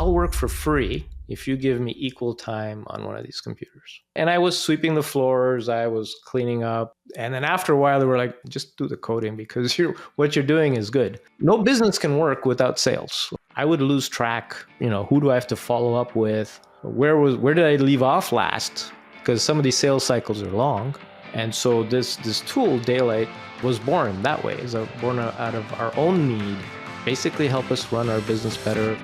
I'll work for free if you give me equal time on one of these computers. And I was sweeping the floors, I was cleaning up. And then after a while, they were like, just do the coding because what you're doing is good. No business can work without sales. I would lose track, who do I have to follow up with? Where did I leave off last? Because some of these sales cycles are long. And so this tool, Daylight, was born that way. It's born out of our own need, basically help us run our business better.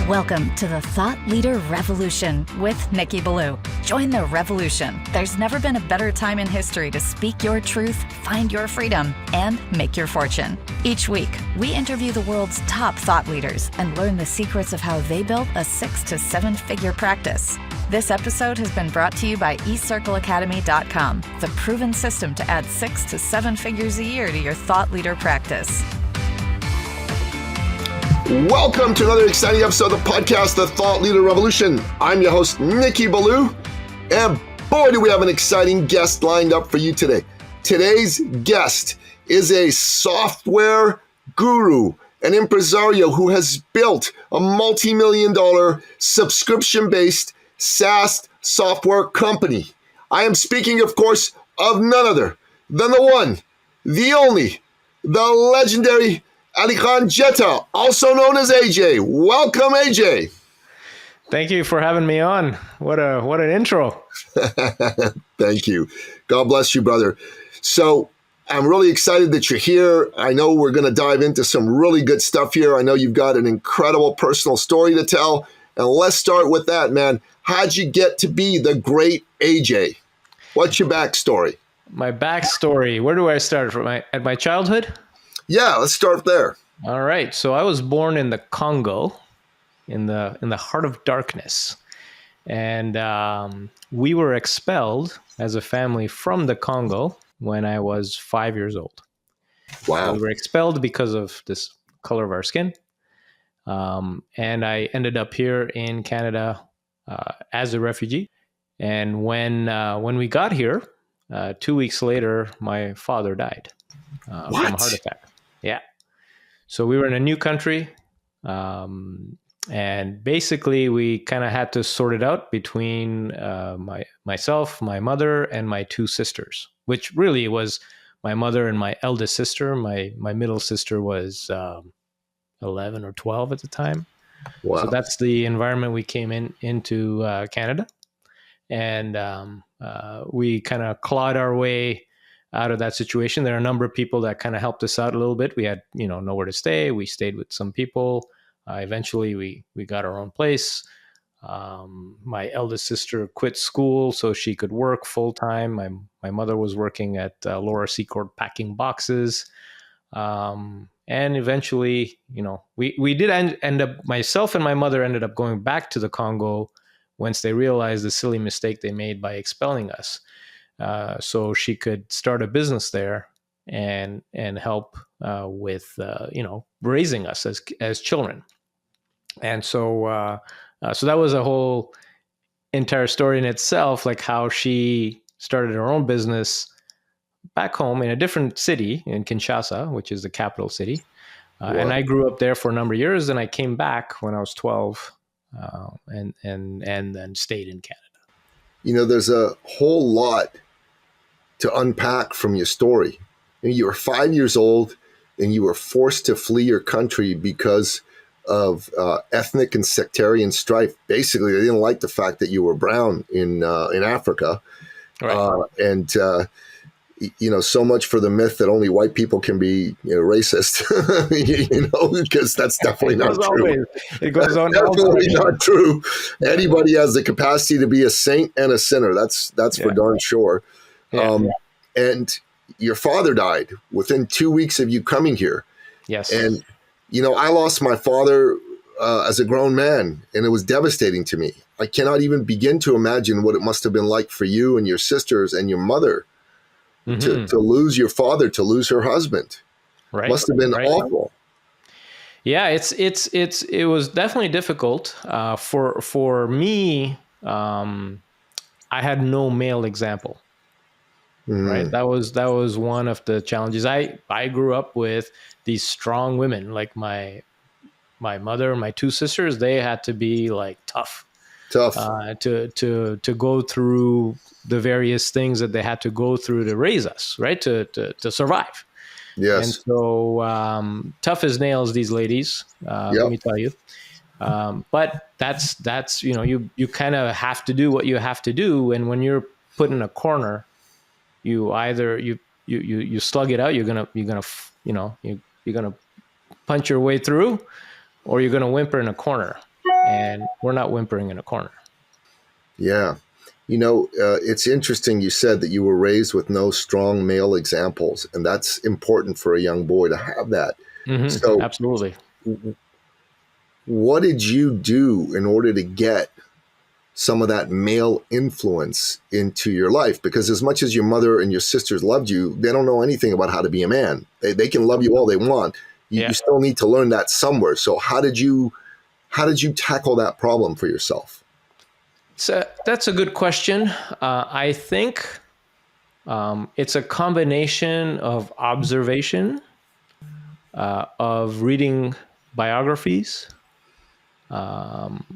Welcome to the Thought Leader Revolution with Nikki Ballou. Join the revolution. There's never been a better time in history to speak your truth, find your freedom, and make your fortune. Each week, we interview the world's top thought leaders and learn the secrets of how they built a 6 to 7 figure practice. This episode has been brought to you by eCircleacademy.com, the proven system to add 6 to 7 figures a year to your thought leader practice. Welcome to another exciting episode of the podcast, The Thought Leader Revolution. I'm your host, Nikki Ballou, and boy, do we have an exciting guest lined up for you today. Today's guest is a software guru, an impresario who has built a multi-million-dollar subscription-based SaaS software company. I am speaking, of course, of none other than the one, the only, the legendary Alykhan Jetha, also known as AJ. Welcome, AJ. Thank you for having me on. What an intro. Thank you. God bless you, brother. So I'm really excited that you're here. I know we're going to dive into some really good stuff here. I know you've got an incredible personal story to tell. And let's start with that, man. How'd you get to be the great AJ? What's your backstory? My backstory. Where do I start? At my childhood? Yeah, let's start there. All right. So I was born in the Congo, in the heart of darkness. And we were expelled as a family from the Congo when I was 5 years old. Wow. So we were expelled because of this color of our skin. And I ended up here in Canada as a refugee. And when we got here, 2 weeks later, my father died from a heart attack. Yeah. So we were in a new country. And basically, we kind of had to sort it out between myself, my mother, and my two sisters, which really was my mother and my eldest sister. My middle sister was 11 or 12 at the time. Wow. So that's the environment we came into Canada. And we kind of clawed our way out of that situation. There are a number of people that kind of helped us out a little bit. We had, nowhere to stay. We stayed with some people. Eventually, we got our own place. My eldest sister quit school so she could work full time. My mother was working at Laura Secord packing boxes. And eventually, we did end up, myself and my mother ended up going back to the Congo once they realized the silly mistake they made by expelling us. So she could start a business there and help with raising us as children. And so that was a whole entire story in itself, like how she started her own business back home in a different city in Kinshasa, which is the capital city. And I grew up there for a number of years, and I came back when I was 12 and then stayed in Canada. There's a whole lot to unpack from your story. You were 5 years old and you were forced to flee your country because of ethnic and sectarian strife. Basically, they didn't like the fact that you were brown in Africa. Right. And so much for the myth that only white people can be racist, because that's definitely not true. It goes on. Definitely not true. Anybody has the capacity to be a saint and a sinner. That's for darn sure. And your father died within 2 weeks of you coming here. Yes. And, I lost my father as a grown man, and it was devastating to me. I cannot even begin to imagine what it must have been like for you and your sisters and your mother to lose your father, to lose her husband. Right. Must have been awful. Yeah, it was definitely difficult. For me, I had no male example. right? That was one of the challenges. I grew up with these strong women, like my mother, my two sisters. They had to be like tough Tough. to go through the various things that they had to go through to raise us, right? To survive. And Yes. so tough as nails, these ladies. Let Yep. me tell you. But that's you kind of have to do what you have to do, and when you're put in a corner, you either you slug it out. You're gonna you're gonna punch your way through, or you're gonna whimper in a corner. And we're not whimpering in a corner. Yeah. It's interesting you said that you were raised with no strong male examples, and that's important for a young boy to have that. So Absolutely. what did you do in order to get some of that male influence into your life? Because as much as your mother and your sisters loved you, they don't know anything about how to be a man. They can love you all they want. You still need to learn that somewhere. So how did you tackle that problem for yourself? So that's a good question. I think it's a combination of observation, of reading biographies, and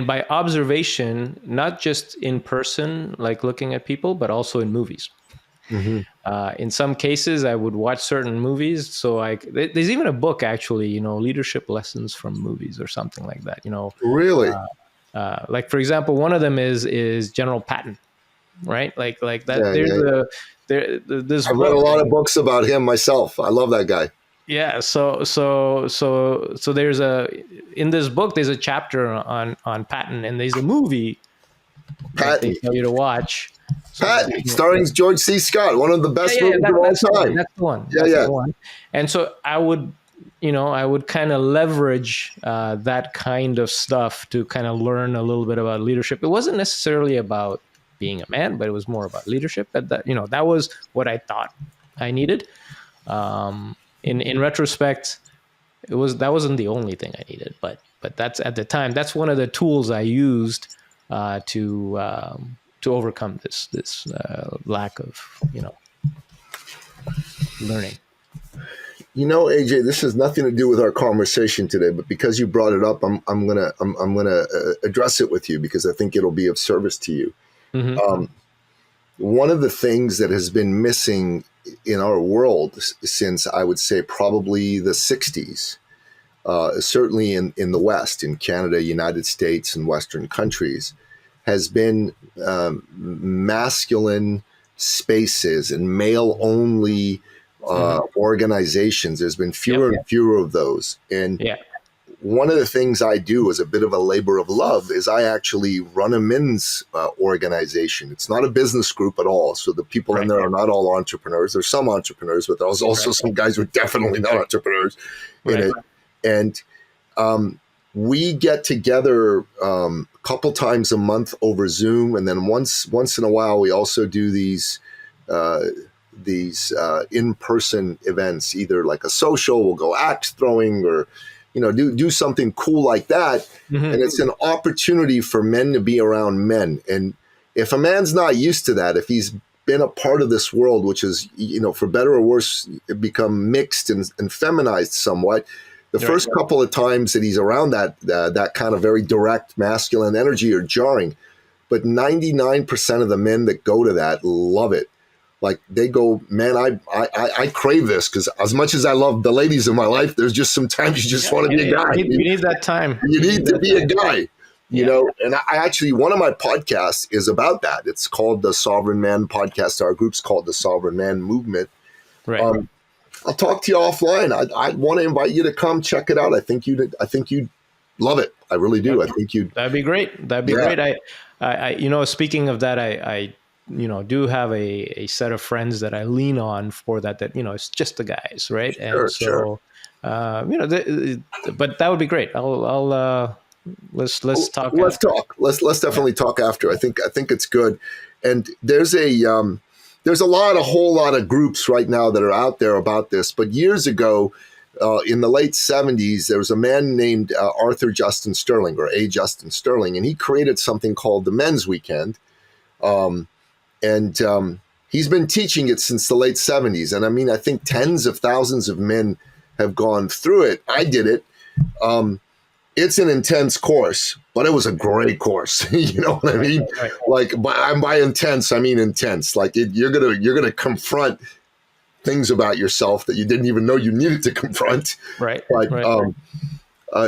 by observation, not just in person, like looking at people, but also in movies. In some cases, I would watch certain movies. So there's even a book, actually, leadership lessons from movies or something like that. Really? Like, for example, one of them is General Patton, right? Like that. This I've read a lot of books about him myself. I love that guy. Yeah. So there's in this book, there's a chapter on Patton, and there's a movie that they tell you to watch. Patton, starring George C. Scott, one of the best movies of all time. That's the one. That's the one. And so I would kind of leverage that kind of stuff to kind of learn a little bit about leadership. It wasn't necessarily about being a man, but it was more about leadership. That was what I thought I needed. In retrospect, that wasn't the only thing I needed, but that's, at the time, that's one of the tools I used to overcome this lack of learning. AJ, this has nothing to do with our conversation today, but because you brought it up, I'm gonna address it with you, because I think it'll be of service to you. One of the things that has been missing in our world since, I would say, probably the 60s, certainly in the West, in Canada, United States, and Western countries, has been masculine spaces and male-only organizations. There's been fewer and fewer of those. And one of the things I do as a bit of a labor of love is I actually run a men's organization. It's not a business group at all. So the people in there are not all entrepreneurs. There's some entrepreneurs, but there's also some guys who are definitely not entrepreneurs in it. And we get together a couple times a month over Zoom. And then once in a while, we also do these in-person events, either like a social, we'll go axe throwing, or do something cool like that. And it's an opportunity for men to be around men. And if a man's not used to that, if he's been a part of this world, which is, for better or worse, become mixed and feminized somewhat, the first couple of times that he's around that kind of very direct masculine energy are jarring. But 99% of the men that go to that love it. Like, they go, man, I crave this, because as much as I love the ladies in my life, there's just sometimes you just want to be a guy. You need that time. You need to be a guy, And I actually, one of my podcasts is about that. It's called the Sovereign Man Podcast. Our group's called the Sovereign Man Movement. Right. I'll talk to you offline. I want to invite you to come check it out. I think you'd love it. I really do. I think that'd be great. That'd be great. I speaking of that, I do have a set of friends that I lean on for that, it's just the guys, right? Sure. But that would be great. Let's talk. Let's talk. Let's definitely talk after. I think it's good. And there's a whole lot of groups right now that are out there about this. But years ago, in the late 70s, there was a man named Arthur Justin Sterling, or A. Justin Sterling, and he created something called the Men's Weekend. And he's been teaching it since the late 70s. And I mean, I think tens of thousands of men have gone through it. I did it. It's an intense course, but it was a great course. You know what I mean? Right. Like by intense, I mean intense. Like you're gonna confront things about yourself that you didn't even know you needed to confront. Right. But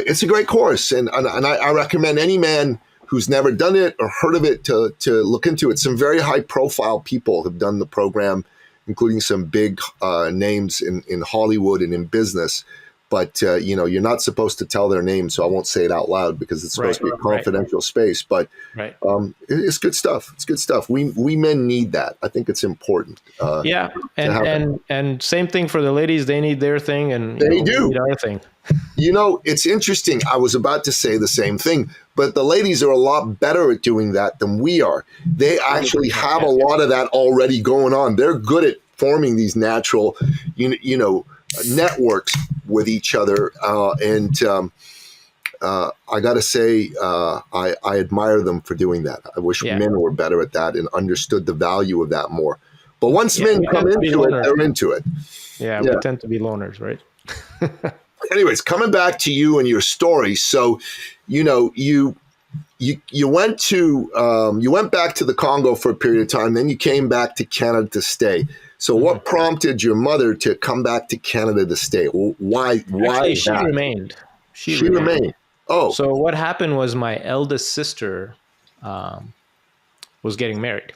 it's a great course, and I recommend any man who's never done it or heard of it to look into it. Some very high profile people have done the program, including some big names in Hollywood and in business. But you're not supposed to tell their name, so I won't say it out loud because it's supposed to be a confidential space. But it's good stuff. It's good stuff. We men need that. I think it's important. And same thing for the ladies. They need their thing, and they do we need our thing. It's interesting. I was about to say the same thing, but the ladies are a lot better at doing that than we are. They actually have a lot of that already going on. They're good at forming these natural, networks with each other. I got to say, I admire them for doing that. I wish men were better at that and understood the value of that more. But once men come into it, they're into it. Yeah, we tend to be loners, right? Anyways, coming back to you and your story. So, you went back to the Congo for a period of time, then you came back to Canada to stay. So what prompted your mother to come back to Canada to stay? Why? Actually, she remained. She remained. Oh. So what happened was my eldest sister was getting married.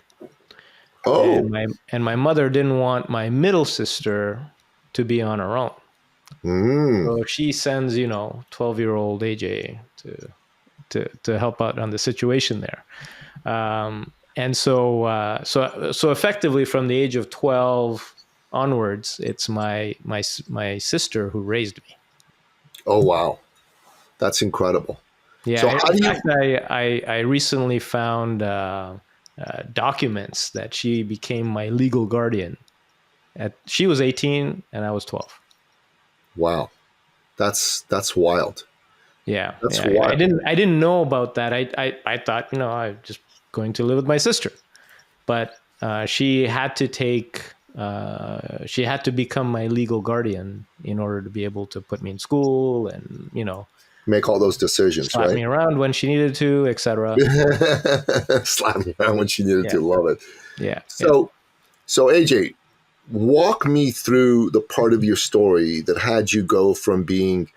Oh. And my mother didn't want my middle sister to be on her own. So she sends, 12-year-old AJ to help out on the situation there. And so effectively from the age of 12 onwards, it's my sister who raised me. Oh, wow. That's incredible. Yeah. So in fact, I recently found documents that she became my legal guardian. She was 18 and I was 12. Wow. That's wild. Yeah. That's wild. I didn't know about that. I thought, I just going to live with my sister, but she had to become my legal guardian in order to be able to put me in school and make all those decisions, slap right? me around when she needed to, etc. Slap me around when she needed to. Love it. Yeah. So AJ, walk me through the part of your story that had you go from being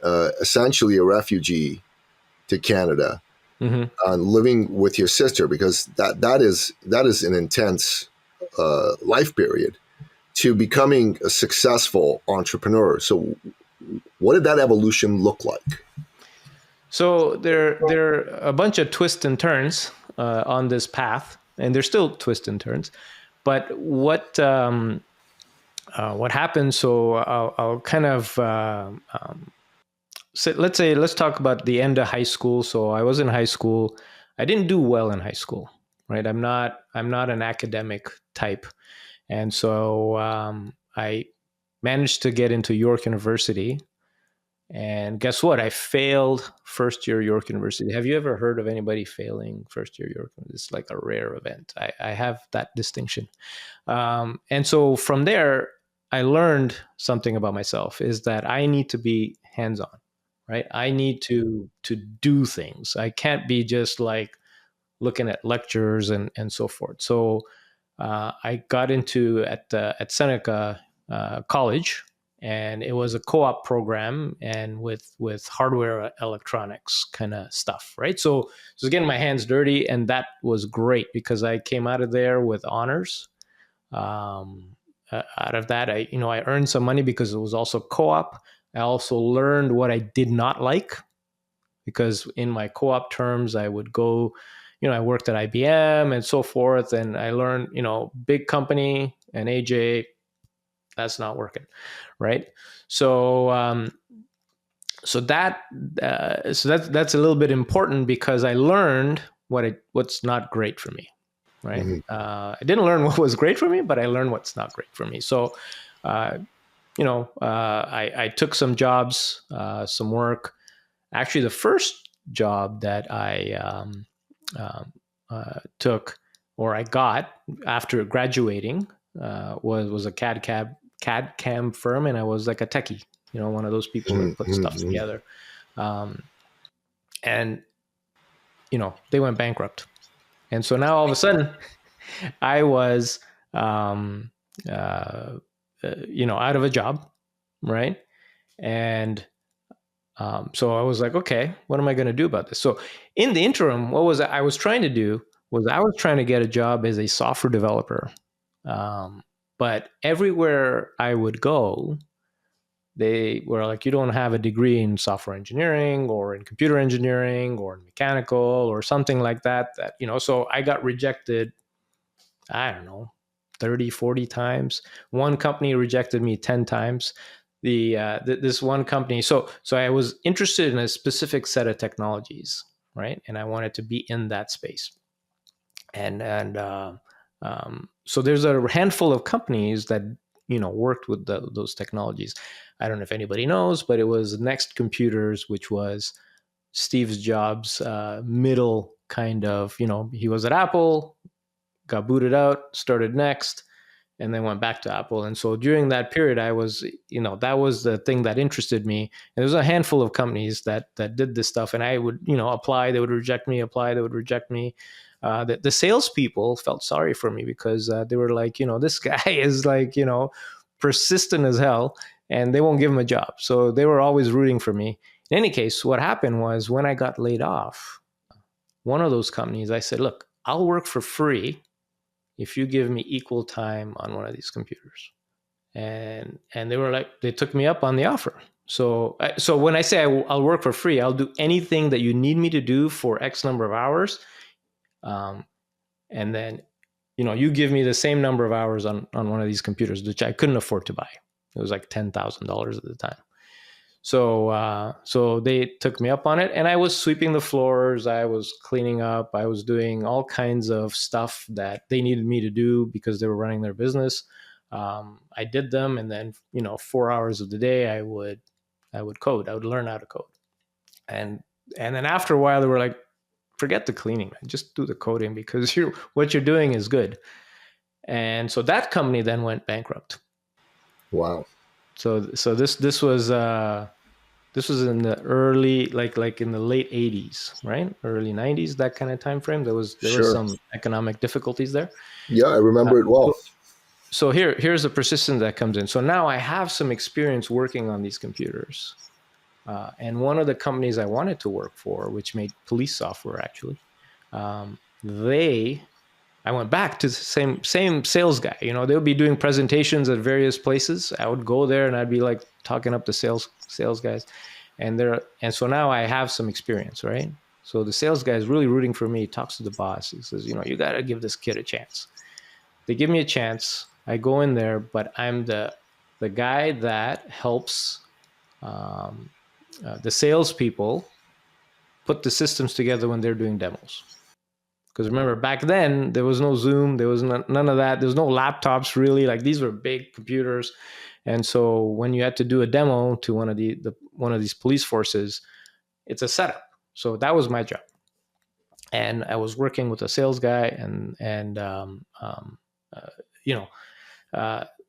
essentially a refugee to Canada. Living with your sister, because that is an intense life period, to becoming a successful entrepreneur. So what did that evolution look like? So there are a bunch of twists and turns on this path, and there's still twists and turns. But what happened? So I'll kind of so let's talk about the end of high school. So I was in high school. I didn't do well in high school, right? I'm not an academic type. And so I managed to get into York University. And guess what? I failed first year York University. Have you ever heard of anybody failing first year York? It's like a rare event. I have that distinction. And so from there, I learned something about myself, is that I need to be hands-on. Right? I need to do things. I can't be just like looking at lectures and so forth. So I got into at Seneca College, and it was a co-op program and with hardware electronics kind of stuff, right? So I was getting my hands dirty, and that was great because I came out of there with honors. Out of that, I earned some money because it was also co-op. I also learned what I did not like, because in my co-op terms, I would go, I worked at IBM and so forth. And I learned, big company and AJ, that's not working. Right. So, that's a little bit important, because I learned what's not great for me. Right. I didn't learn what was great for me, but I learned what's not great for me. So, I took some jobs, some work. Actually, the first job that I took or I got after graduating was a CAD CAM firm, and I was like a techie, one of those people that put stuff together. And they went bankrupt, and so now all of a sudden I was out of a job, right? And so I was like, okay, what am I going to do about this? So in the interim, I was trying to do was I was trying to get a job as a software developer. But everywhere I would go, they were like, you don't have a degree in software engineering or in computer engineering or in mechanical or something like that, so I got rejected, I don't know, 30, 40 times. One company rejected me 10 times. This one company. So I was interested in a specific set of technologies, right? And I wanted to be in that space. So there's a handful of companies that worked with those technologies. I don't know if anybody knows, but it was Next Computers, which was Steve Jobs' middle kind of. He was at Apple, got booted out, started Next, and then went back to Apple. And so during that period, I was, that was the thing that interested me. And there was a handful of companies that did this stuff, and I would, apply, they would reject me, apply, they would reject me. The salespeople felt sorry for me because they were like, this guy is like, persistent as hell, and they won't give him a job. So they were always rooting for me. In any case, what happened was when I got laid off, one of those companies, I said, look, I'll work for free if you give me equal time on one of these computers. And they were like, they took me up on the offer. So when I say I'll work for free, I'll do anything that you need me to do for X number of hours. And then, you give me the same number of hours on one of these computers, which I couldn't afford to buy. It was like $10,000 at the time. So they took me up on it, and I was sweeping the floors. I was cleaning up. I was doing all kinds of stuff that they needed me to do because they were running their business. I did them. And then, 4 hours of the day, I would code. I would learn how to code. And then after a while, they were like, forget the cleaning, man. Just do the coding because what you're doing is good. And so that company then went bankrupt. Wow. So this was in the early, like in the late 80s, right? Early 90s, that kind of time frame. There was some economic difficulties there. Yeah, I remember it well. So here's the persistence that comes in. So now I have some experience working on these computers. And one of the companies I wanted to work for, which made police software, actually, I went back to the same sales guy. They would be doing presentations at various places. I would go there and I'd be like talking up the sales guys, and so now I have some experience, right? So the sales guy is really rooting for me. He talks to the boss. He says, you got to give this kid a chance. They give me a chance. I go in there, but I'm the guy that helps the salespeople put the systems together when they're doing demos. Because remember, back then, there was no Zoom. There was none of that. There's no laptops, really. Like, these were big computers. And so when you had to do a demo to one of these police forces, it's a setup. So that was my job. And I was working with a sales guy,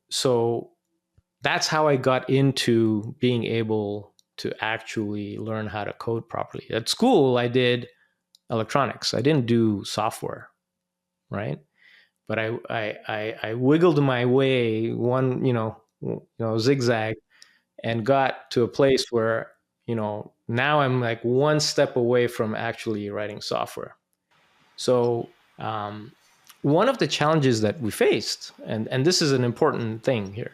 so that's how I got into being able to actually learn how to code properly. At school, I did electronics. I didn't do software, right? But I wiggled my way zigzag, and got to a place where now I'm like one step away from actually writing software. So one of the challenges that we faced, and this is an important thing here,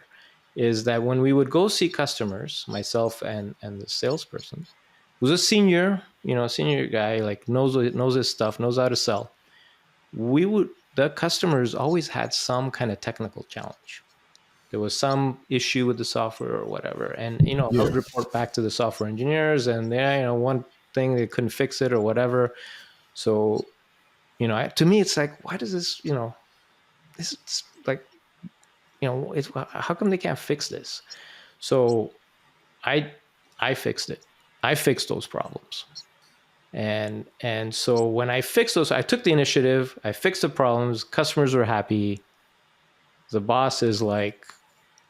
is that when we would go see customers, myself and the salesperson, who's a senior guy, like knows his stuff, knows how to sell, the customers always had some kind of technical challenge. There was some issue with the software or whatever. And, I would report back to the software engineers, and one thing, they couldn't fix it or whatever. So, to me, it's like, why does this, it's like, how come they can't fix this? So I fixed it. I fixed those problems. And so when I fixed those, I took the initiative, I fixed the problems, customers were happy. The boss is like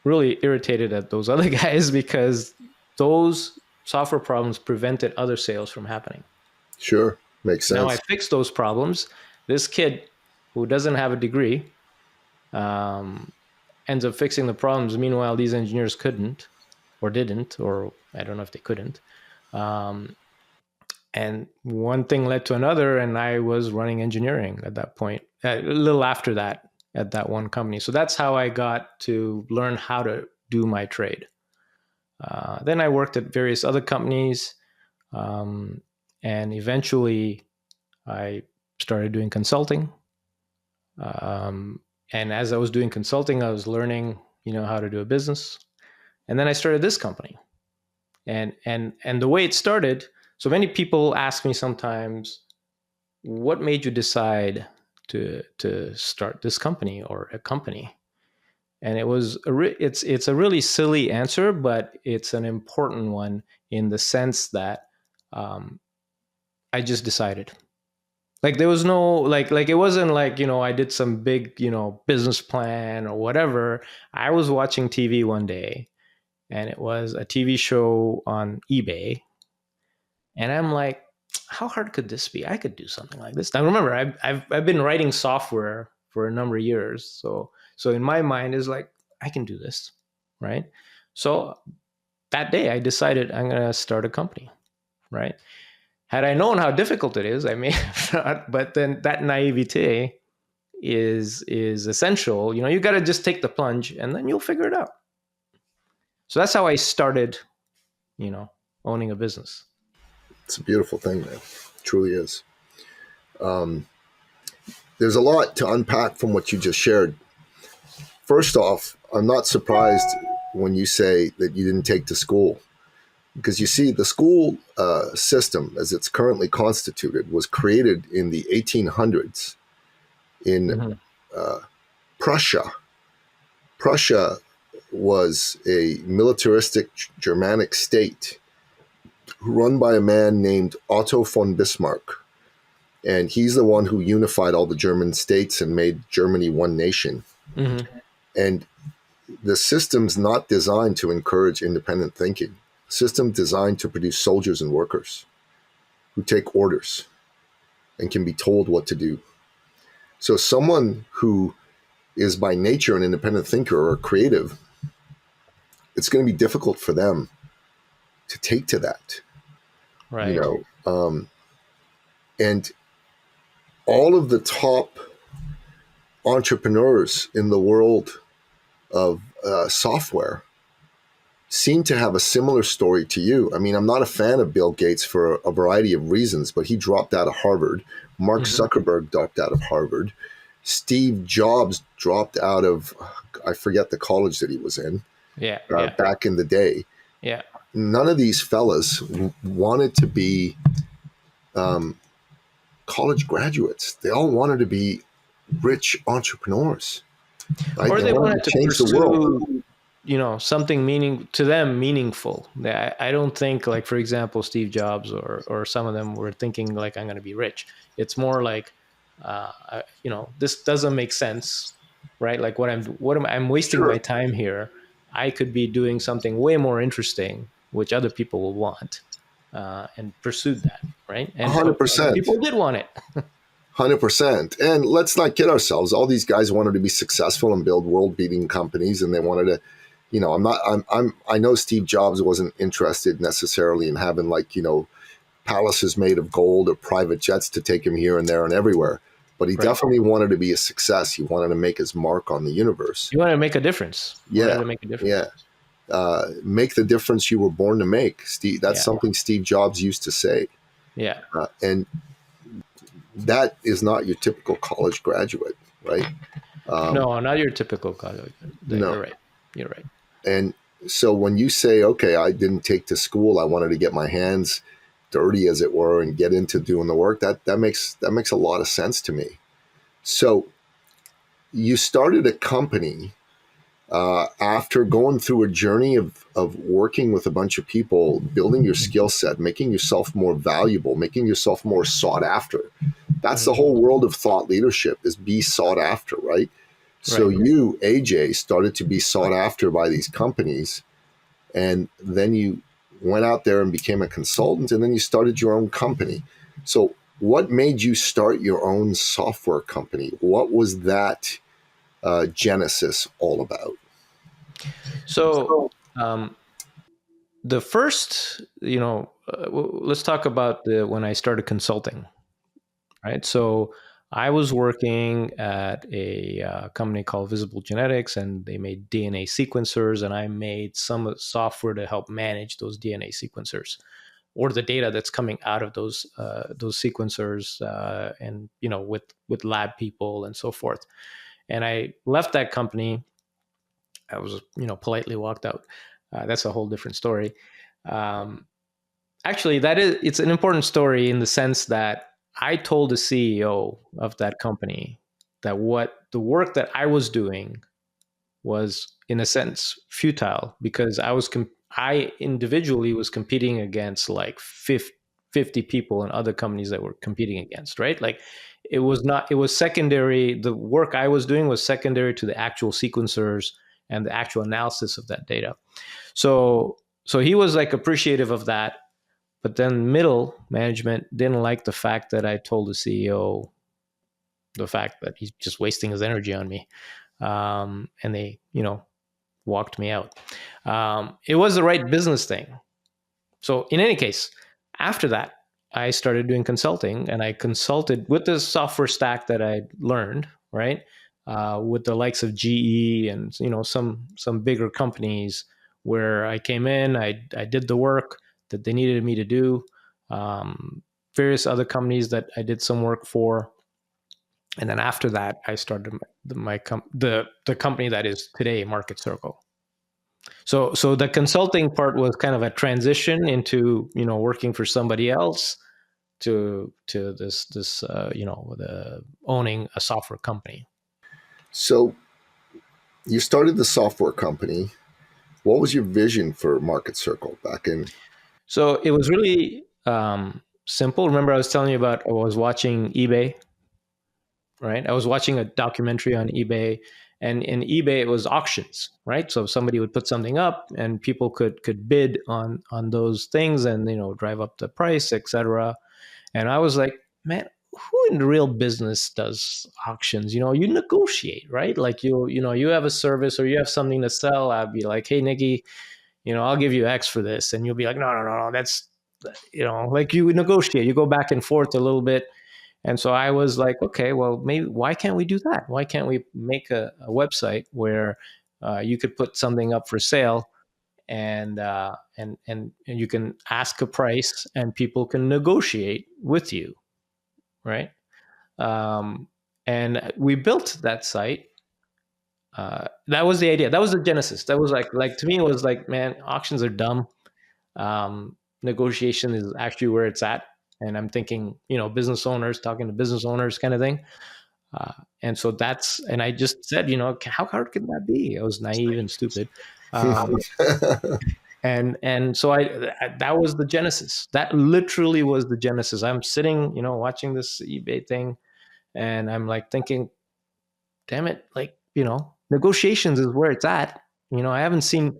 really irritated at those other guys because those software problems prevented other sales from happening. Sure. Makes Now I sense. fixed those problems. This kid who doesn't have a degree ends up fixing the problems. Meanwhile, these engineers couldn't or didn't, or I don't know if they couldn't. And one thing led to another, and I was running engineering at that point, a little after that, at that one company. So that's how I got to learn how to do my trade. Then I worked at various other companies, and eventually I started doing consulting. And as I was doing consulting, I was learning, how to do a business. And then I started this company. And the way it started, so many people ask me sometimes, what made you decide to start this company or a company? And it's a really silly answer, but it's an important one in the sense that I just decided. Like there was no like it wasn't like, I did some big, business plan or whatever. I was watching TV one day, and it was a TV show on eBay. And I'm like, how hard could this be? I could do something like this. Now remember, I've been writing software for a number of years. So in my mind is like, I can do this, right? So that day I decided I'm going to start a company, right? Had I known how difficult it is, I may have not, but then that naivety is essential. You got to just take the plunge and then you'll figure it out. So that's how I started, owning a business. It's a beautiful thing, man. It truly is. There's a lot to unpack from what you just shared. First off, I'm not surprised when you say that you didn't take to school, because you see, the school system as it's currently constituted was created in the 1800s in Prussia. Prussia was a militaristic Germanic state run by a man named Otto von Bismarck. And he's the one who unified all the German states and made Germany one nation. Mm-hmm. And the system's not designed to encourage independent thinking. The system's designed to produce soldiers and workers who take orders and can be told what to do. So someone who is by nature an independent thinker or creative, it's going to be difficult for them to take to that. Right. And all of the top entrepreneurs in the world of software seem to have a similar story to you. I mean, I'm not a fan of Bill Gates for a variety of reasons, but he dropped out of Harvard. Mark Zuckerberg dropped out of Harvard. Steve Jobs dropped out of, I forget the college that he was in. Back in the day. Yeah. None of these fellas wanted to be college graduates. They all wanted to be rich entrepreneurs. Right? Or they wanted to change the world. Something meaningful. I don't think, like, for example, Steve Jobs or some of them were thinking like, I'm going to be rich. It's more like, this doesn't make sense, right? Like I'm wasting my time here. I could be doing something way more interesting, which other people will want, and pursued that, right? And 100%. People did want it. 100%. And let's not kid ourselves. All these guys wanted to be successful and build world-beating companies, and they wanted to, I know Steve Jobs wasn't interested necessarily in having palaces made of gold or private jets to take him here and there and everywhere. But he definitely wanted to be a success. He wanted to make his mark on the universe. You want to make a difference. Yeah. Make the difference you were born to make. That's something Steve Jobs used to say. Yeah. And that is not your typical college graduate, right? No, not your typical college. No. You're right. And so when you say, okay, I didn't take to school, I wanted to get my hands dirty, as it were, and get into doing the work, that makes a lot of sense to me. So you started a company. after going through a journey of working with a bunch of people, building your skill set, making yourself more valuable, making yourself more sought after. That's the whole world of thought leadership, is be sought after, right? So you, AJ, started to be sought after by these companies, and then you went out there and became a consultant, and then you started your own company. So what made you start your own software company? What was that genesis all about? So the first, let's talk about when I started consulting, right? So I was working at a company called Visible Genetics, and they made DNA sequencers, and I made some software to help manage those DNA sequencers, or the data that's coming out of those sequencers, and with lab people and so forth. And I left that company. I was, politely walked out. That's a whole different story. Actually, it's an important story in the sense that I told the CEO of that company that the work that I was doing was, in a sense, futile, because I individually was competing against like 50 people and other companies that were competing against, right? Like it was secondary. The work I was doing was secondary to the actual sequencers and the actual analysis of that data. So he was like appreciative of that. But then middle management didn't like the fact that I told the CEO the fact that he's just wasting his energy on me. And they, walked me out. It was the right business thing. So in any case, after that, I started doing consulting, and I consulted with the software stack that I learned, right? With the likes of GE and, some bigger companies, where I came in, I did the work that they needed me to do, various other companies that I did some work for. And then after that, I started the company that is today Market Circle. So the consulting part was kind of a transition into, working for somebody else to this the owning a software company. So you started the software company. What was your vision for Market Circle back in? So it was really simple. Remember, I was telling you about, I was watching eBay, right? I was watching a documentary on eBay, and in eBay, it was auctions, right? So somebody would put something up, and people could bid on those things, and drive up the price, etc. And I was like, man, who in the real business does auctions? You negotiate, right? Like you have a service or you have something to sell. I'd be like, hey, Nikki, I'll give you X for this. And you'll be like, no, that's, like you negotiate, you go back and forth a little bit. And so I was like, okay, well, maybe, why can't we do that? Why can't we make a website where you could put something up for sale, and you can ask a price and people can negotiate with you, right? And we built that site. That was the idea. That was the genesis. That was like to me, it was like, man, auctions are dumb. Negotiation is actually where it's at. And I'm thinking, business owners talking to business owners kind of thing. And so and I just said, how hard can that be? I was naive and stupid. And so that was the genesis. That literally was the genesis. I'm sitting, watching this eBay thing, and I'm like thinking, damn it, like, negotiations is where it's at. I haven't seen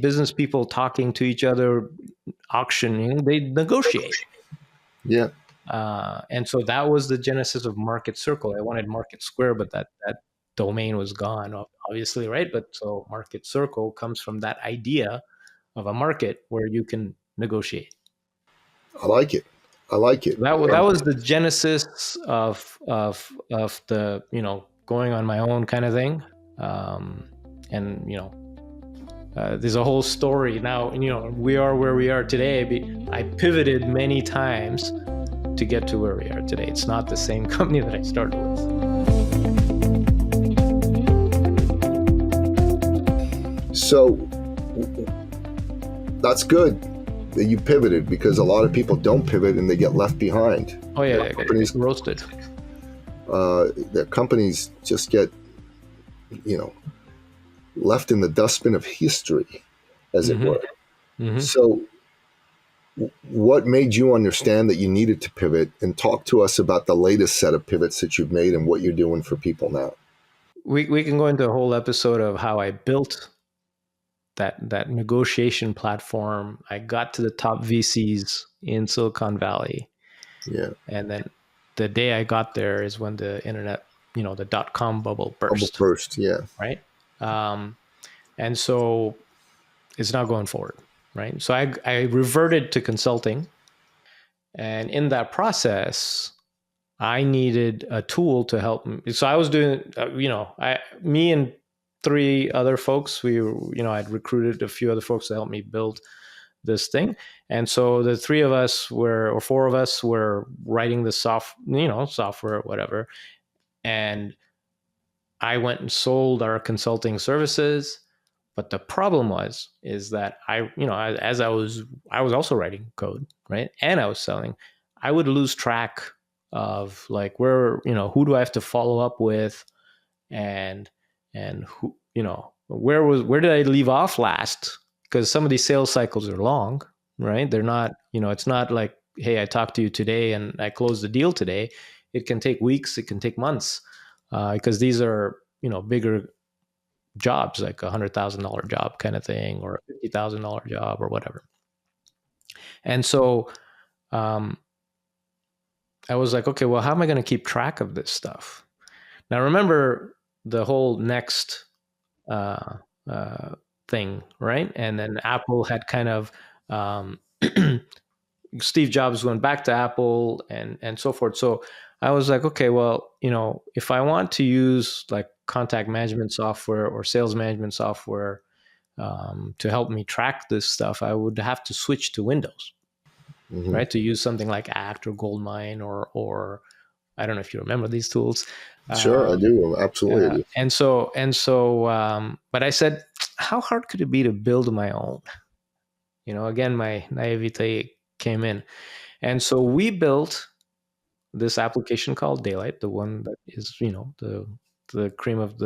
business people talking to each other, auctioning. They negotiate. Yeah. And so that was the genesis of Market Circle. I wanted Market Square, but that domain was gone, obviously, right? But so Market Circle comes from that idea of a market where you can negotiate. I like it. That was the genesis of the, going on my own kind of thing. And there's a whole story now. We are where we are today. I pivoted many times to get to where we are today. It's not the same company that I started with. So that's good that you pivoted, because a lot of people don't pivot and they get left behind. Oh yeah, companies roasted. Their companies just get, left in the dustbin of history, as it Mm-hmm. were. Mm-hmm. So what made you understand that you needed to pivot, and talk to us about the latest set of pivots that you've made and what you're doing for people now? We can go into a whole episode of how I built that negotiation platform. I got to the top VCs in Silicon Valley. Yeah. And then the day I got there is when the internet, the .com bubble Bubble burst, burst, yeah. right? And so it's not going forward, right? So I reverted to consulting. And in that process, I needed a tool to help me. So I was doing, me and three other folks, I'd recruited a few other folks to help me build this thing. And so the three of us or four of us were writing the software, whatever. And I went and sold our consulting services. But the problem is that I was also writing code, right? And I was selling. I would lose track of like who do I have to follow up with, and who, where did I leave off last? Because some of these sales cycles are long, right? They're not, it's not like, hey, I talked to you today and I closed the deal today. It can take weeks, it can take months, because these are, bigger jobs, like $100,000 job kind of thing, or a $50,000 job or whatever. And so I was like, okay, well, how am I going to keep track of this stuff? Now, remember the whole next thing, right? And then Apple had kind of Steve Jobs went back to Apple and so forth. So I was like, okay, well, if I want to use like contact management software or sales management software to help me track this stuff, I would have to switch to Windows, right? To use something like Act or Goldmine or I don't know if you remember these tools. Sure, I do. Absolutely, I do. And so, but I said, how hard could it be to build my own? Again, my naivety came in. And so we built this application called Daylight, the one that is, the cream of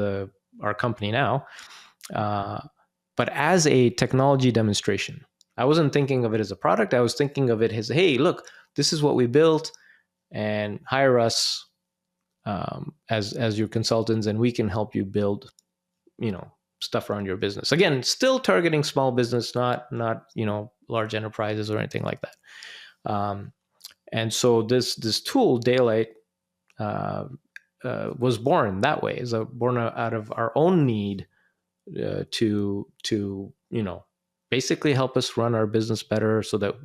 our company now, but as a technology demonstration. I wasn't thinking of it as a product. I was thinking of it as, hey, look, this is what we built, and hire us as your consultants, and we can help you build, stuff around your business. Again, still targeting small business, not large enterprises or anything like that. And so this tool, Daylight, was born that way, is born out of our own need to basically help us run our business better, so that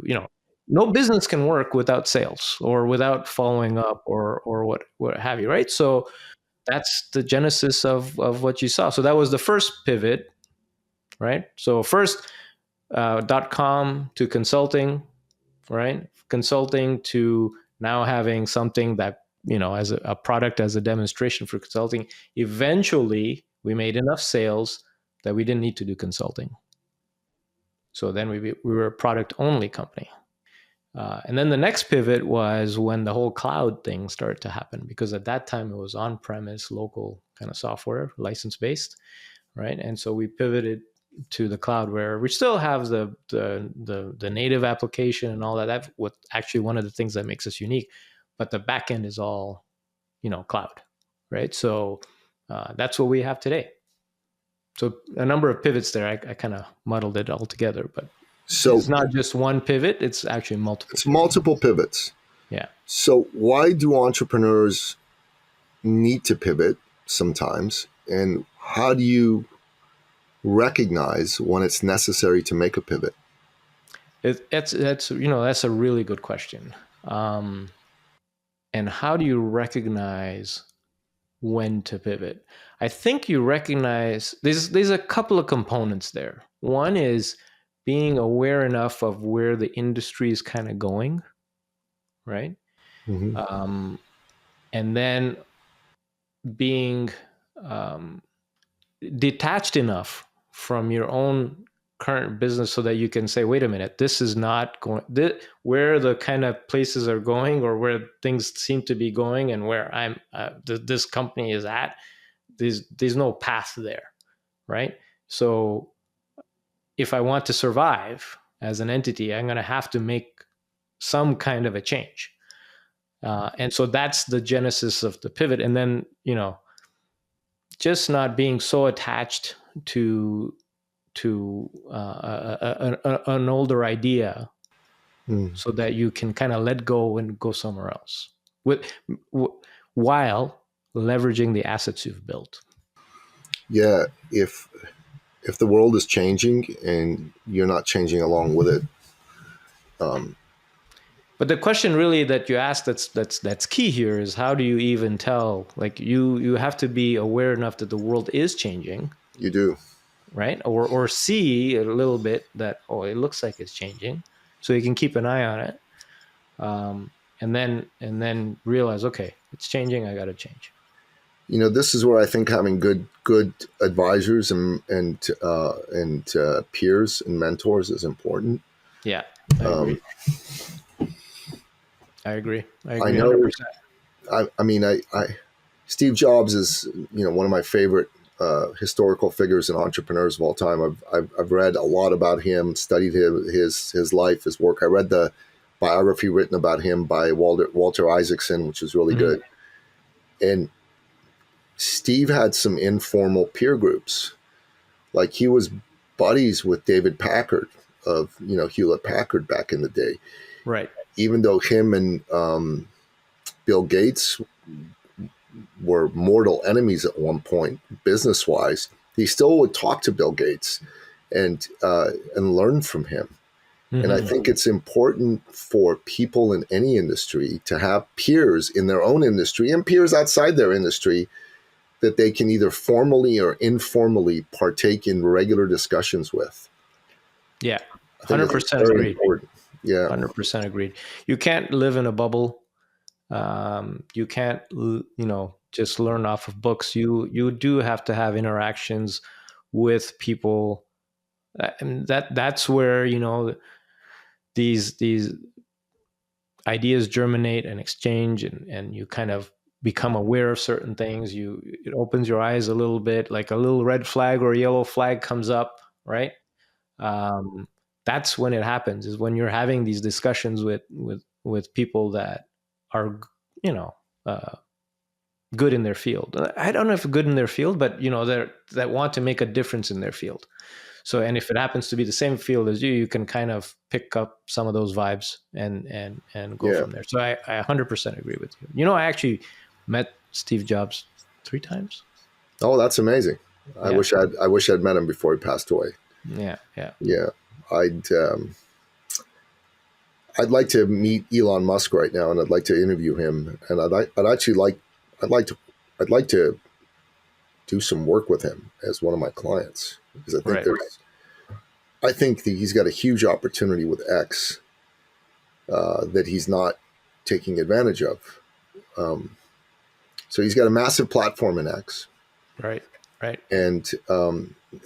no business can work without sales or without following up or what have you, right? So that's the genesis of what you saw. So that was the first pivot, right? So first .com to consulting, right? Consulting to now having something that, as a product, as a demonstration for consulting. Eventually, we made enough sales that we didn't need to do consulting. So then we were a product-only company. And then the next pivot was when the whole cloud thing started to happen, because at that time it was on-premise, local kind of software, license-based, right? And so we pivoted to the cloud, where we still have the native application and all that. That's what actually one of the things that makes us unique, but the back end is all, cloud, right? So that's what we have today. So a number of pivots there. I kind of muddled it all together, but so it's not just one pivot. It's actually multiple. It's multiple pivots. Yeah. So why do entrepreneurs need to pivot sometimes? And how do you recognize when it's necessary to make a pivot? That's a really good question. And how do you recognize when to pivot? I think you recognize there's a couple of components there. One is being aware enough of where the industry is kind of going, right? Mm-hmm. And then being detached enough from your own current business so that you can say, wait a minute, this is not going, where the kind of places are going, or where things seem to be going, and where this company is at, there's no path there, right? So if I want to survive as an entity, I'm going to have to make some kind of a change. And so that's the genesis of the pivot. And then, just not being so attached to an older idea, so that you can kind of let go and go somewhere else while leveraging the assets you've built. Yeah, if the world is changing and you're not changing along with it. But the question really that you asked that's key here is, how do you even tell? Like you have to be aware enough that the world is changing. You do. Right? Or see a little bit that, it looks like it's changing, so you can keep an eye on it. And then realize, okay, it's changing, I got to change. This is where I think having good advisors and peers and mentors is important. Yeah, I agree. I know. 100%. Steve Jobs is one of my favorite historical figures and entrepreneurs of all time. I've read a lot about him, studied his life, his work. I read the biography written about him by Walter Isaacson, which is really good. And Steve had some informal peer groups. Like he was buddies with David Packard of Hewlett Packard back in the day. Right. Even though him and Bill Gates were mortal enemies at one point, business-wise, he still would talk to Bill Gates and learn from him. Mm-hmm. And I think it's important for people in any industry to have peers in their own industry and peers outside their industry that they can either formally or informally partake in regular discussions with. Yeah, 100% agreed. Important. Yeah, 100% agreed. You can't live in a bubble. You can't, just learn off of books. You do have to have interactions with people, and that's where these ideas germinate and exchange, and you kind of become aware of certain things. It opens your eyes a little bit, like a little red flag or yellow flag comes up, right? That's when it happens, is when you're having these discussions with people that are, good in their field. I don't know if good in their field, but that want to make a difference in their field. So, and if it happens to be the same field as you can kind of pick up some of those vibes and go from there. So I 100% agree with you. I actually met Steve Jobs 3 times. Oh, that's amazing. Yeah. I wish I'd met him before he passed away. Yeah. I'd like to meet Elon Musk right now, and I'd like to interview him, and I'd like to do some work with him as one of my clients, because I think that he's got a huge opportunity with X that he's not taking advantage of. So he's got a massive platform in X. Right. And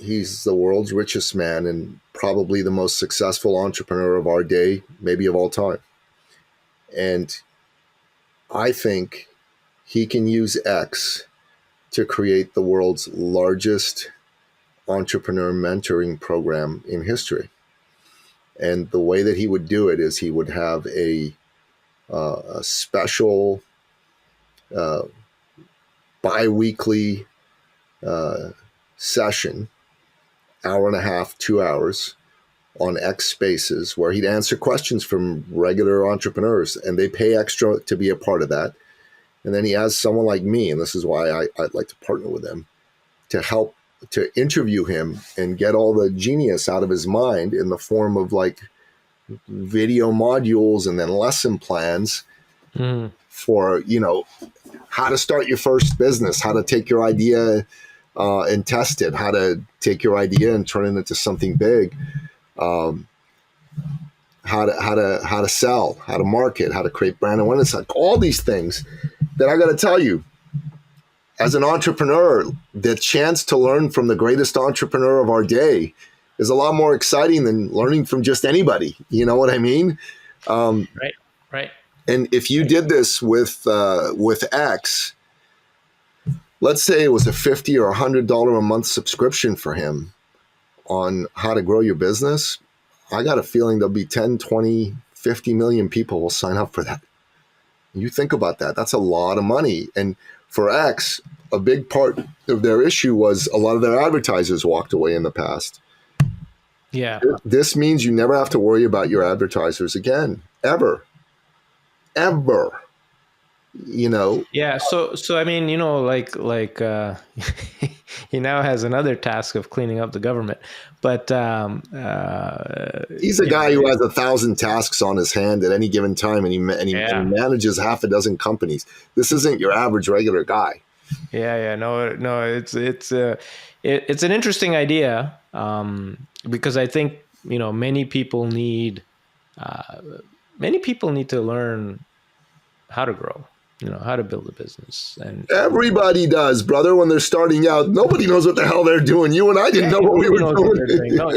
he's the world's richest man and probably the most successful entrepreneur of our day, maybe of all time. And I think he can use X to create the world's largest entrepreneur mentoring program in history. And the way that he would do it is he would have a special bi-weekly session, hour and a half, 2 hours on X Spaces, where he'd answer questions from regular entrepreneurs, and they pay extra to be a part of that. And then he has someone like me, and this is why I'd like to partner with him, to help to interview him and get all the genius out of his mind in the form of like video modules and then lesson plans for, how to start your first business, how to take your idea and test it, how to take your idea and turn it into something big, how to sell, how to market, how to create brand awareness, like all these things that I got to tell you, as an entrepreneur, the chance to learn from the greatest entrepreneur of our day is a lot more exciting than learning from just anybody. You know what I mean? Right. And if you did this with X, let's say it was a $50 or $100 a month subscription for him, on how to grow your business, I got a feeling there'll be 10, 20, 50 million people will sign up for that. You think about that. That's a lot of money. And for X, a big part of their issue was a lot of their advertisers walked away in the past. Yeah. This means you never have to worry about your advertisers again, ever. Yeah. So I mean, he now has another task of cleaning up the government, but he's a guy who has 1,000 tasks on his hand at any given time, and he manages half a dozen companies. This isn't your average regular guy. Yeah. No. It's an interesting idea, because I think many people need to learn how to grow. How to build a business. And everybody does, brother, when they're starting out. Nobody knows what the hell they're doing. You and I didn't know what we were doing. No,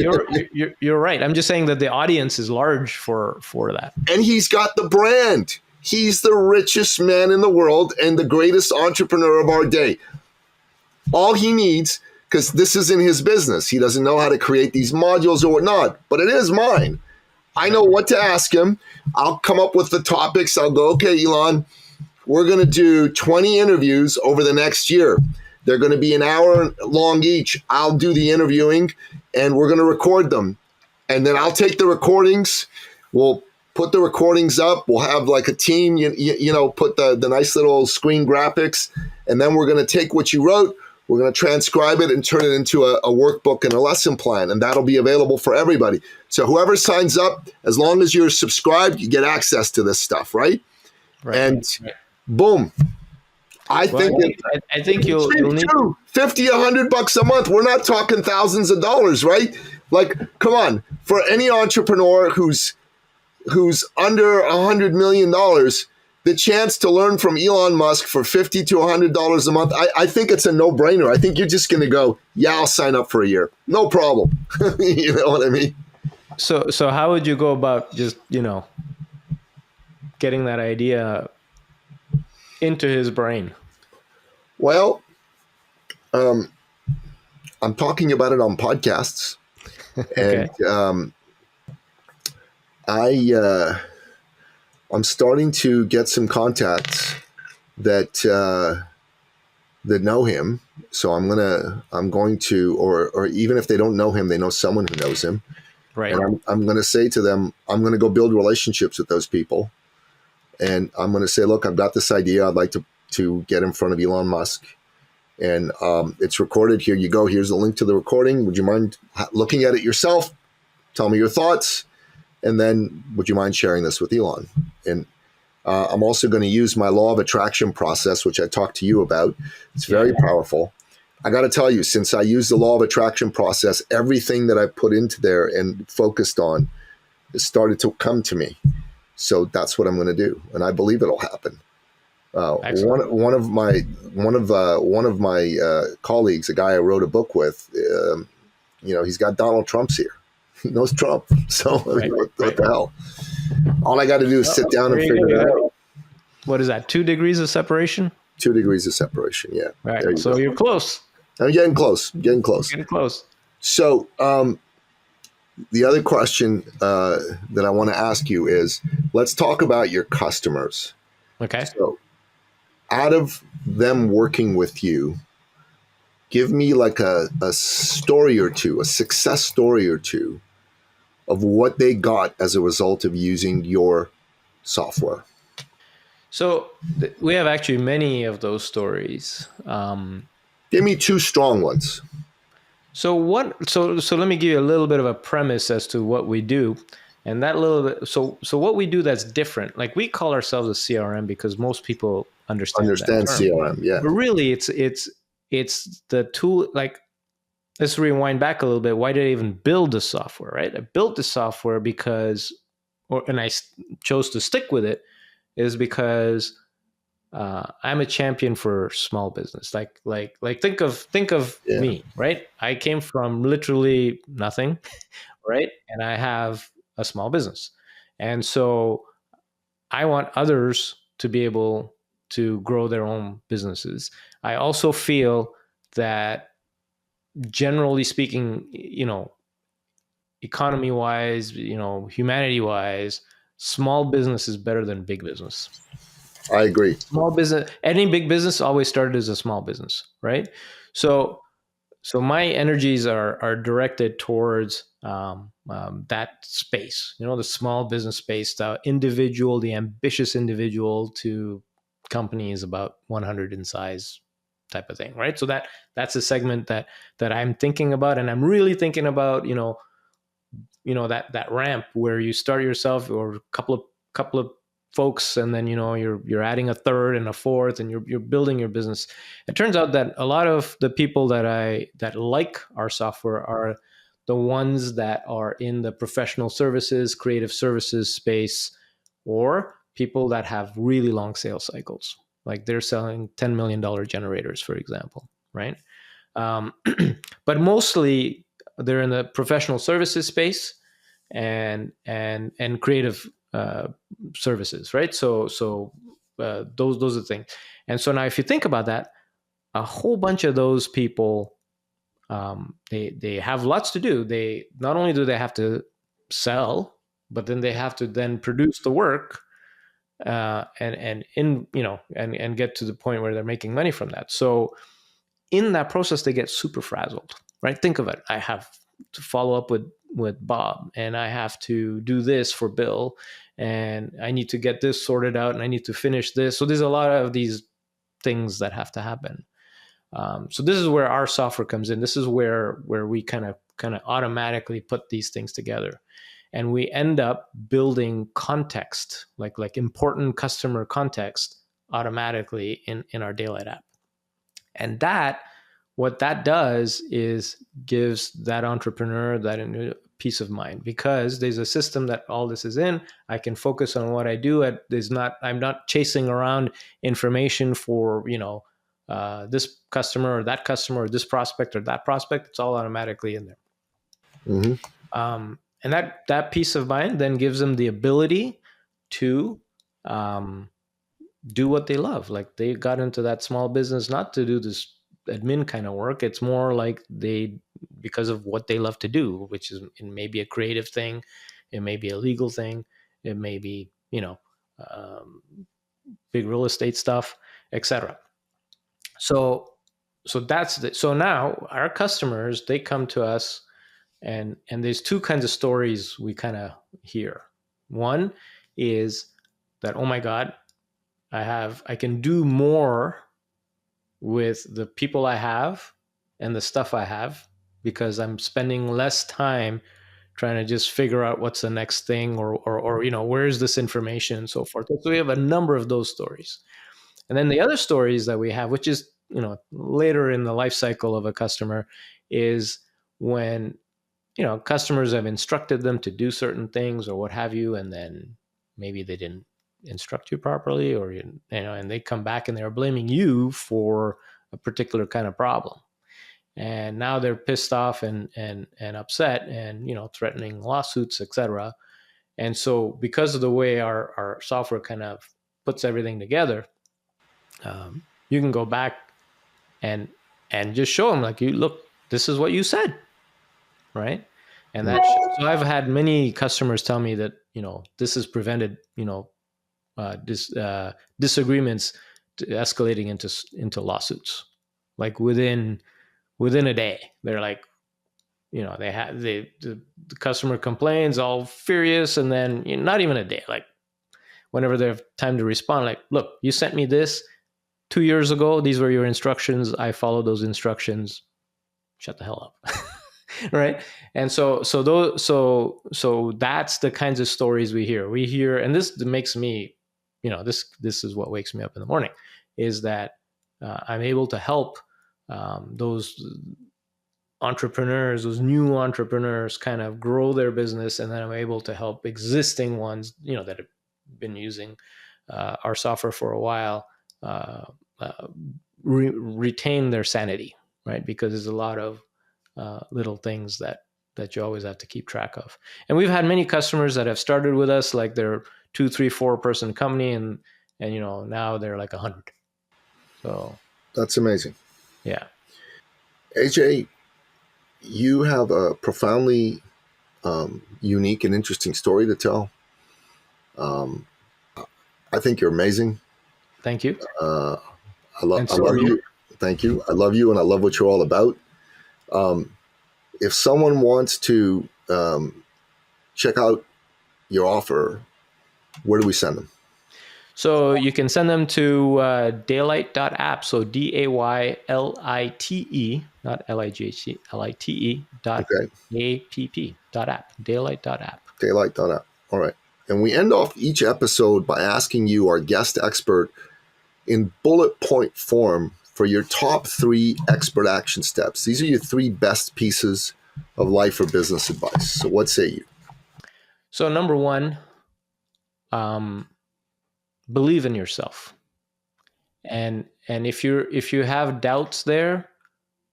you're right. I'm just saying that the audience is large for that. And he's got the brand. He's the richest man in the world and the greatest entrepreneur of our day. All he needs, because this isn't his business. He doesn't know how to create these modules or whatnot, but it is mine. I know what to ask him. I'll come up with the topics. I'll go, okay, Elon, we're going to do 20 interviews over the next year. They're going to be an hour long each. I'll do the interviewing, and we're going to record them. And then I'll take the recordings. We'll put the recordings up. We'll have like a team, put the nice little screen graphics. And then we're going to take what you wrote. We're going to transcribe it and turn it into a workbook and a lesson plan. And that'll be available for everybody. So whoever signs up, as long as you're subscribed, you get access to this stuff, right? And boom. I think you'll need $50, $100 a month. We're not talking thousands of dollars, right? Like, come on, for any entrepreneur who's under $100 million, the chance to learn from Elon Musk for $50 to $100 a month, I think it's a no-brainer. I think you're just going to go, yeah, I'll sign up for a year. No problem. You know what I mean? So how would you go about just, getting that idea into his brain? Well, I'm talking about it on podcasts. Okay. And I'm starting to get some contacts that know him. So I'm going to, or even if they don't know him, they know someone who knows him. Right. And I'm going to say to them, I'm going to go build relationships with those people. And I'm going to say, look, I've got this idea. I'd like to get in front of Elon Musk. And it's recorded. Here you go. Here's the link to the recording. Would you mind looking at it yourself? Tell me your thoughts. And then would you mind sharing this with Elon? And I'm also going to use my law of attraction process, which I talked to you about. It's very powerful. I got to tell you, since I used the law of attraction process, everything that I put into there and focused on has started to come to me. So that's what I'm going to do. And I believe it'll happen. One of my colleagues, a guy I wrote a book with, he's got Donald Trump's here. He knows Trump. So what the hell? All I got to do is sit down and figure it out. What is that? 2 degrees of separation? 2 degrees of separation. Yeah. Right. So you're close. I'm getting close. Getting close. So the other question that I want to ask you is, let's talk about your customers. Okay. So out of them working with you, give me like a story or two, a success story or two of what they got as a result of using your software. So we have actually many of those stories. Give me 2 strong ones. So let me give you a little bit of a premise as to what we do. And that little bit, so what we do that's different, like we call ourselves a CRM because most people understand that term. CRM, yeah. But really it's the tool, like, let's rewind back a little bit. Why did I even build the software, right? I built the software because, and I chose to stick with it, is because I'm a champion for small business. Like think of me, right? I came from literally nothing, right? And I have a small business. And so I want others to be able to grow their own businesses. I also feel that, generally speaking, economy wise, humanity wise, small business is better than big business. I agree. Small business, any big business always started as a small business, right? So my energies are directed towards that space, the small business space, the ambitious individual to companies about 100 in size type of thing, right? So that's a segment that I'm thinking about, and I'm really thinking about, that ramp where you start yourself or a couple of folks, and then you're adding a third and a fourth, and you're building your business. It turns out that a lot of the people that like our software are the ones that are in the professional services, creative services space, or people that have really long sales cycles, like they're selling $10 million generators, for example, right? um, but mostly they're in the professional services space and creative services, right? So those are the things. And so now, if you think about that, a whole bunch of those people, they have lots to do. They not only do they have to sell, but then they have to then produce the work, and get to the point where they're making money from that. So in that process, they get super frazzled, right? Think of it. I have to follow up with Bob, and I have to do this for Bill, and I need to get this sorted out, and I need to finish this. So there's a lot of these things that have to happen. So this is where our software comes in. This is where we kind of automatically put these things together, and we end up building context, like important customer context, automatically in our Daylight app. And what that does is gives that entrepreneur that peace of mind, because there's a system that all this is in. I can focus on what I do. I'm not chasing around information for this customer or that customer or this prospect or that prospect. It's all automatically in there. Mm-hmm. And that peace of mind then gives them the ability to do what they love. Like, they got into that small business not to do this admin kind of work. It's more like because of what they love to do, which is, it may be a creative thing, it may be a legal thing, it may be big real estate stuff, etc. So now our customers, they come to us, and there's two kinds of stories we kind of hear. One is that, oh my God, I can do more with the people I have and the stuff I have, because I'm spending less time trying to just figure out what's the next thing, or where's this information, and so forth. So we have a number of those stories. And then the other stories that we have, which is later in the life cycle of a customer, is when customers have instructed them to do certain things or what have you, and then maybe they didn't instruct you properly, or and they come back and they're blaming you for a particular kind of problem, and now they're pissed off and upset, and threatening lawsuits, etc. And so, because of the way our software kind of puts everything together, you can go back and just show them, like, you look, this is what you said, right? And so I've had many customers tell me that this has prevented disagreements escalating into lawsuits. Like within a day, they're like, the customer complains, all furious, and then not even a day, like whenever they have time to respond, like, look, you sent me this 2 years ago. These were your instructions. I followed those instructions. Shut the hell up. Right. And so that's the kinds of stories we hear. And this makes me, this is what wakes me up in the morning, is that I'm able to help those entrepreneurs, those new entrepreneurs, kind of grow their business. And then I'm able to help existing ones, that have been using our software for a while, retain their sanity, right? Because there's a lot of little things that you always have to keep track of. And we've had many customers that have started with us, like they're 2, 3, 4 person company, and now they're like 100. So that's amazing. Yeah. AJ, you have a profoundly unique and interesting story to tell. I think you're amazing. Thank you. I And so love are you. you. Thank you. I love you, and I love what you're all about. If someone wants to check out your offer, where do we send them? So you can send them to daylight.app. So DAYLITE, not LIGHT, LITE dot app, daylight.app. Daylight.app. All right. And we end off each episode by asking you, our guest expert, in bullet point form for your top 3 expert action steps. These are your 3 best pieces of life or business advice. So what say you? So number 1, believe in yourself. And if you have doubts there,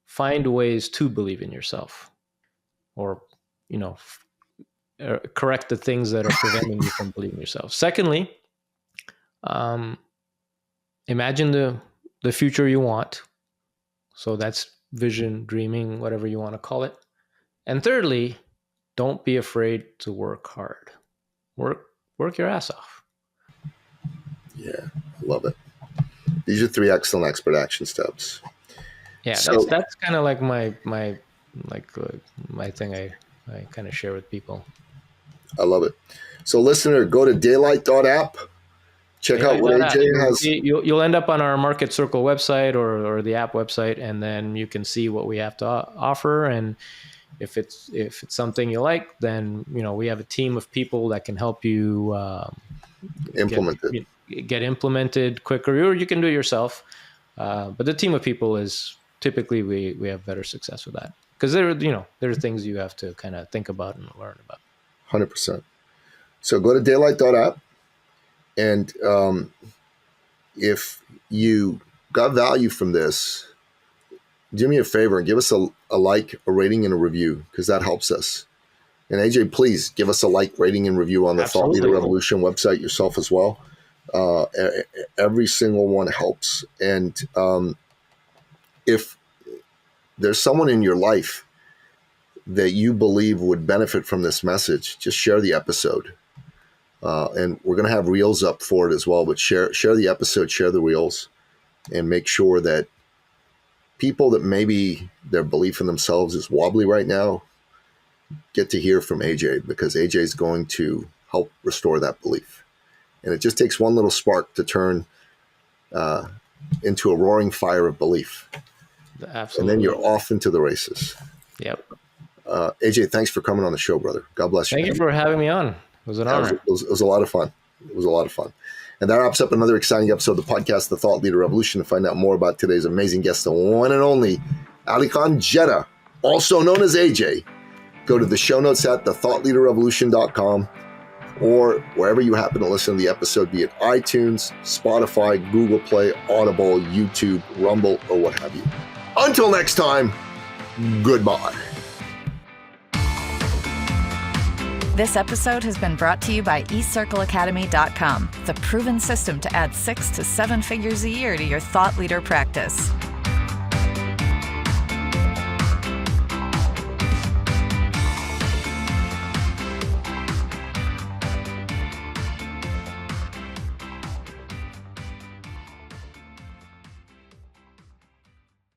find ways to believe in yourself, or correct the things that are preventing you from believing in yourself. Secondly, imagine the future you want. So that's vision, dreaming, whatever you want to call it. And thirdly, don't be afraid to work hard. Work your ass off. Yeah, I love it. These are 3 excellent expert action steps. Yeah, So, that's kind of like my thing I kind of share with people. I love it. So listener, go to daylight.app. Check out what AJ has. You'll end up on our Market Circle website or the app website, and then you can see what we have to offer. And if it's something you like, then we have a team of people that can help you get implemented quicker, or you can do it yourself. But the team of people is typically we have better success with that, because there are things you have to kind of think about and learn about. 100%. So go to daylight.app, and if you got value from this, do me a favor and give us a like, a rating, and a review, because that helps us. And AJ, please give us a like, rating, and review on the Thought Leader Revolution website yourself as well. Every single one helps. And if there's someone in your life that you believe would benefit from this message, just share the episode. And we're going to have reels up for it as well, but share the episode, share the reels, and make sure that people that maybe their belief in themselves is wobbly right now get to hear from AJ, because AJ is going to help restore that belief. And it just takes one little spark to turn into a roaring fire of belief. Absolutely. And then you're off into the races. Yep. AJ, thanks for coming on the show, brother. God bless you. Thank you for having me on. It was an honor. It was a lot of fun. It was a lot of fun. And that wraps up another exciting episode of the podcast, The Thought Leader Revolution. To find out more about today's amazing guest, the one and only Alykhan Jetha, also known as AJ, go to the show notes at thethoughtleaderrevolution.com, or wherever you happen to listen to the episode, be it iTunes, Spotify, Google Play, Audible, YouTube, Rumble, or what have you. Until next time, goodbye. This episode has been brought to you by eCircleAcademy.com, the proven system to add 6 to 7 figures a year to your thought leader practice.